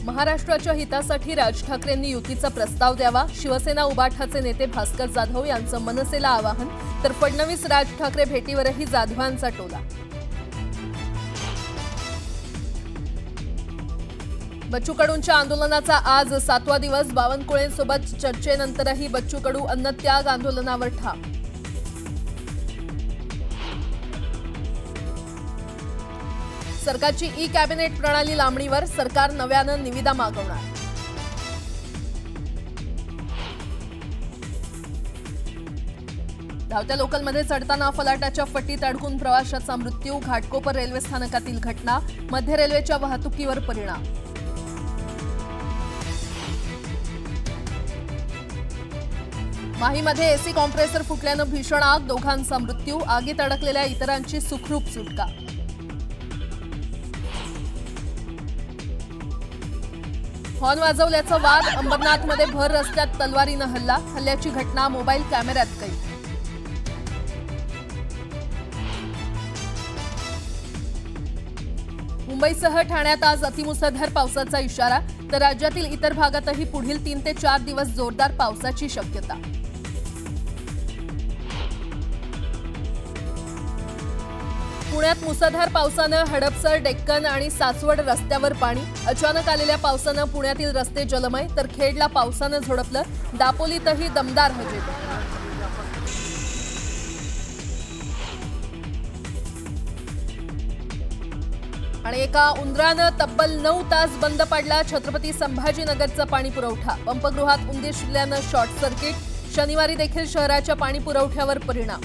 महाराष्ट्राच्या हितासाठी राज ठाकरेंनी युतीचा प्रस्ताव द्यावा। शिवसेना उबाठाचे नेते भास्कर जाधव यांचं मनसेला आवाहन, तर फडणवीस राज ठाकरे भेटीवरही जाधवांचा टोला। बच्चू कडूंच्या आंदोलनाचा आज 7वा दिवस। बावनकुळेंसोबत चर्चेनंतरही बच्चू कडू अन्नत्याग आंदोलनावर ठाम। सरकारची ई कॅबिनेट प्रणाली लांबणीवर, सरकार नव्यानं निविदा मागवणार। धावत्या लोकलमध्ये चढताना फलाटाच्या फटीत अडकून प्रवाशाचा मृत्यू। घाटकोपर रेल्वे स्थानकातील घटना, मध्य रेल्वेच्या वाहतुकीवर परिणाम। माहीमध्ये एसी कॉम्प्रेसर फुटल्यानं भीषण आग, दोघांचा मृत्यू। आगीत अडकलेल्या इतरांची सुखरूप सुटका। हॉर्न वाजवल्याचा वाद, अंबरनाथमध्ये भर रस्त्यात तलवारीनं हल्ला। हल्ल्याची घटना मोबाईल कॅमेऱ्यात कैद। मुंबईसह ठाण्यात आज अतिमुसळधार पावसाचा इशारा, तर राज्यातील इतर भागातही पुढील 3 ते 4 दिवस जोरदार पावसाची शक्यता। पुण्यात मुसळधार पावसानं हडपसर, डेक्कन आणि सासवड रस्त्यावर पाणी। अचानक आलेल्या पावसानं पुण्यातील रस्ते जलमय, तर खेडला पावसानं झोडपलं। दापोलीतही दमदार हजेरी। आणि एका उंदरानं तब्बल 9 तास बंद पाडला छत्रपती संभाजीनगरचा पाणी पुरवठा। पंपगृहात उंदीर शिरल्यानं शॉर्ट सर्किट। शनिवारी देखील शहराच्या पाणी पुरवठ्यावर परिणाम।